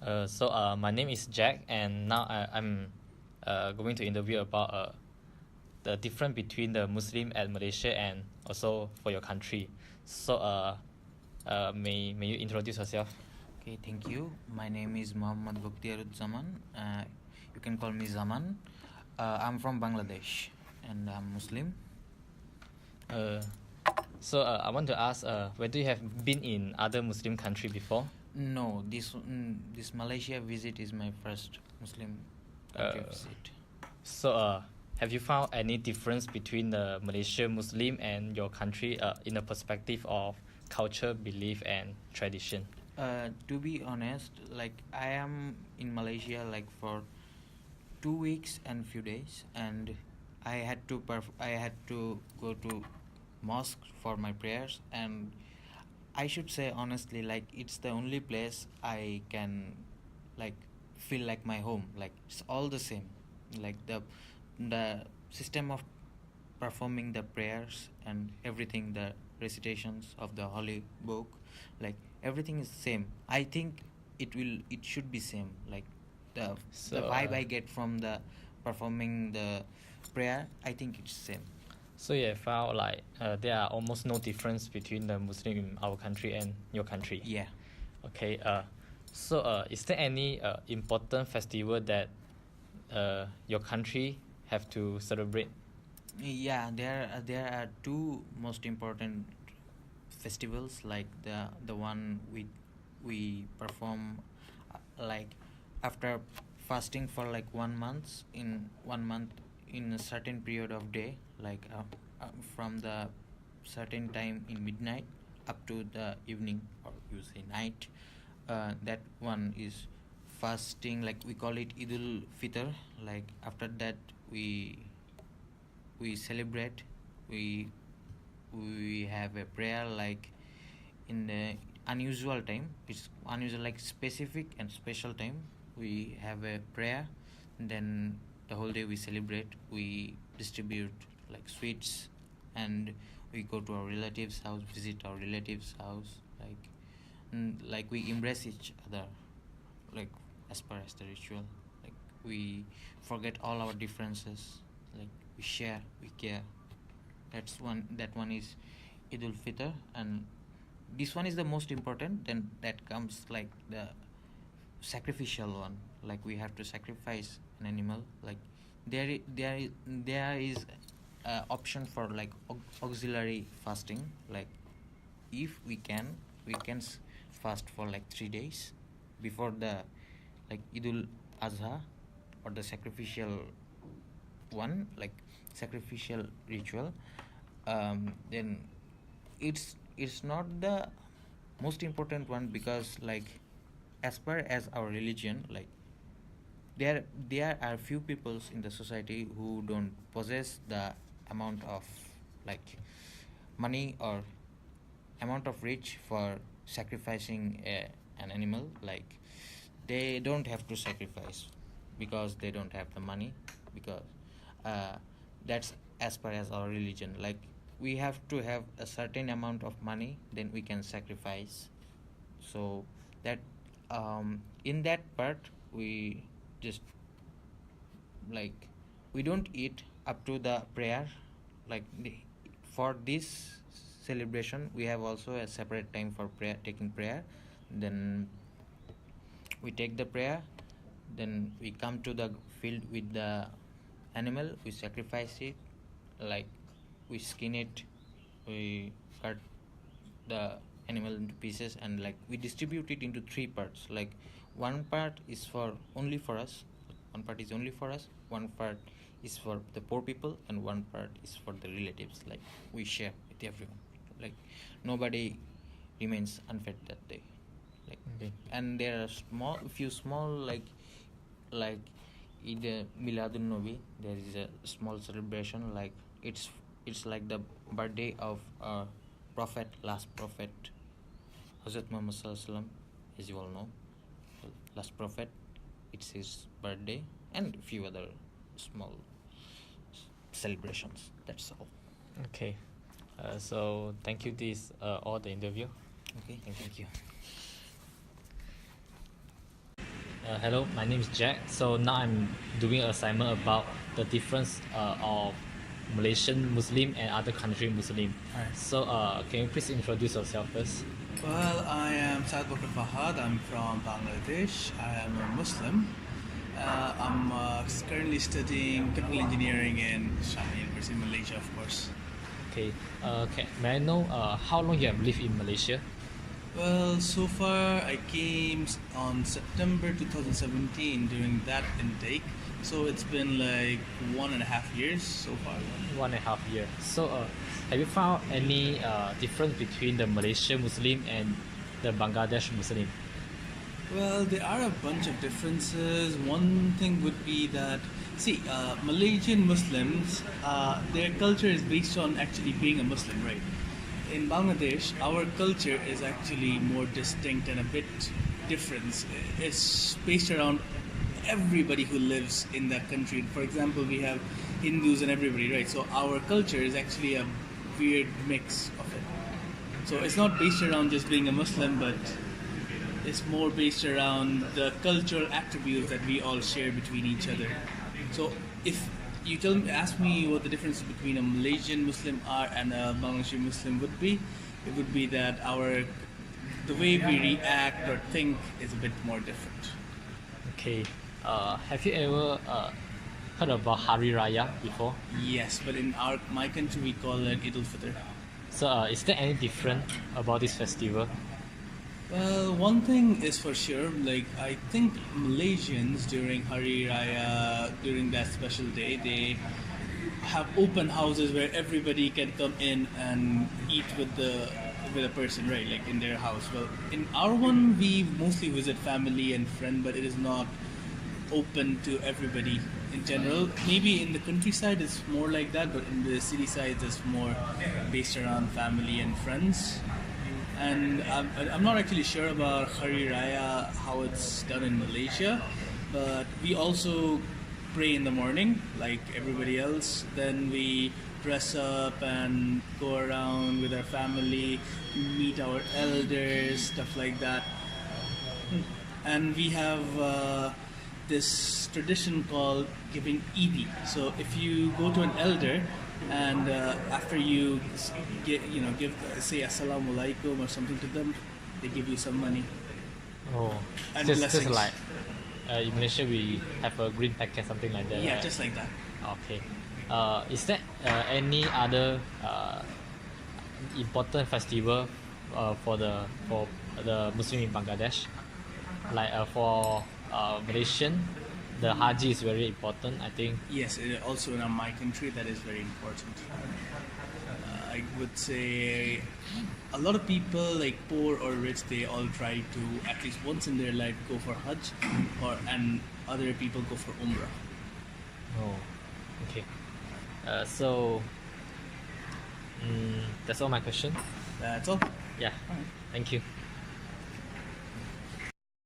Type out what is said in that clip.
My name is Jack, and now I'm going to interview about the difference between the Muslim at Malaysia and also for your country. May you introduce yourself? Okay, thank you. My name is Muhammad Zaman. You can call me Zaman. I'm from Bangladesh and I'm Muslim. I want to ask whether you have been in other Muslim country before? No, this Malaysia visit is my first Muslim country visit. Have you found any difference between the Malaysian Muslim and your country in the perspective of culture, belief, and tradition? To be honest, like I am in Malaysia like for 2 weeks and few days, and I had to go to mosque for my prayers, and I should say honestly, like it's the only place I can like feel like my home. Like it's all the same. Like the system of performing the prayers and everything, the recitations of the holy book, like everything is same. I think it should be same. Like the vibe I get from the performing the prayer, I think it's same. So you have found like there are almost no difference between the Muslim in our country and your country. Yeah. Okay. Is there any important festival that your country have to celebrate? Yeah, there are two most important festivals. Like the one we perform like after fasting for like 1 month in a certain period of day, like from the certain time in midnight up to the evening, or you say night. That one is fasting, like we call it Idul Fitr. Like after that we celebrate, we have a prayer like in the unusual time. It's unusual, like specific and special time. We have a prayer, then the whole day we celebrate, we distribute like sweets, and we go to our relatives house, visit our relatives house, like we embrace each other, like as per as the ritual. Like we forget all our differences, like we share, we care. That one is Idul Fitr, and this one is the most important. Then that comes like the sacrificial one, like we have to sacrifice an animal. Like there is option for like auxiliary fasting. Like if we can fast for like 3 days before the like Idul Azha, or the sacrificial one, like sacrificial ritual. Then it's not the most important one, because like as per as our religion, like there are few peoples in the society who don't possess the amount of like money or amount of rich for sacrificing an animal. Like they don't have to sacrifice because they don't have the money, because that's as per as our religion. Like we have to have a certain amount of money, then we can sacrifice. So that in that part we just like we don't eat up to the prayer. Like for this celebration we have also a separate time for taking prayer. Then we take the prayer, then we come to the field with the animal, we sacrifice it, like we skin it, we cut the animal into pieces, and like we distribute it into 3 parts. Like one part is for only for us, one part is only for us, one part is for the poor people, and one part is for the relatives. Like we share with everyone, like nobody remains unfed that day. Like Okay. and there are few small like in the Miladun Nabi, there is a small celebration. Like it's like the birthday of prophet, last prophet Hazrat Muhammad Sallallahu Alaihi Wasallam, as you all know, last prophet. It's his birthday, and a few other small celebrations. That's all. Okay. So thank you. This all the interview. Okay, thank you. Hello, my name is Jack. So now I'm doing an assignment about the difference of Malaysian Muslim and other country Muslim. Alright. So can you please introduce yourself first? Well, I am Syed Fahad. I'm from Bangladesh. I am a Muslim. I'm currently studying chemical engineering in Shanghai University, Malaysia, of course. Okay. May I know how long you have lived in Malaysia? Well, so far I came on September 2017 during that intake. So it's been like 1.5 years so far. 1.5 years. So have you found any difference between the Malaysian Muslim and the Bangladesh Muslim? Well, there are a bunch of differences. One thing would be that, see, Malaysian Muslims, their culture is based on actually being a Muslim, right? In Bangladesh, our culture is actually more distinct and a bit different. It's based around everybody who lives in that country. For example, we have Hindus and everybody, right? So our culture is actually a weird mix of it. So it's not based around just being a Muslim, but it's more based around the cultural attributes that we all share between each other. So if you ask me what the difference between a Malaysian Muslim are and a Bangladeshi Muslim would be, it would be that the way we react or think is a bit more different. Okay. Have you ever heard about Hari Raya before? Yes, but in my country we call it Eid al-Fitr. So is there any different about this festival? Well, one thing is for sure, like I think Malaysians during Hari Raya, during that special day, they have open houses where everybody can come in and eat with a person, right? Like in their house. Well, in our one, we mostly visit family and friend, but it is not open to everybody in general. Maybe in the countryside it's more like that, but in the city side it's more based around family and friends. And I'm not actually sure about Hari Raya, how it's done in Malaysia, but we also pray in the morning like everybody else. Then we dress up and go around with our family, meet our elders, stuff like that. And we have this tradition called giving Eid. So if you go to an elder and after you give say assalamu alaikum or something to them, they give you some money. Oh, And just blessings. like in Malaysia we have a green packet, something like that. Yeah, right? just like that. Okay. Is there any other important festival for the Muslim in Bangladesh? Like for Malaysian, the Haji is very important, I think. Yes, also in my country that is very important. I would say a lot of people, like poor or rich, they all try to at least once in their life go for Hajj, and other people go for Umrah. Oh, okay. So that's all my question. That's all. Yeah. Alright. Thank you.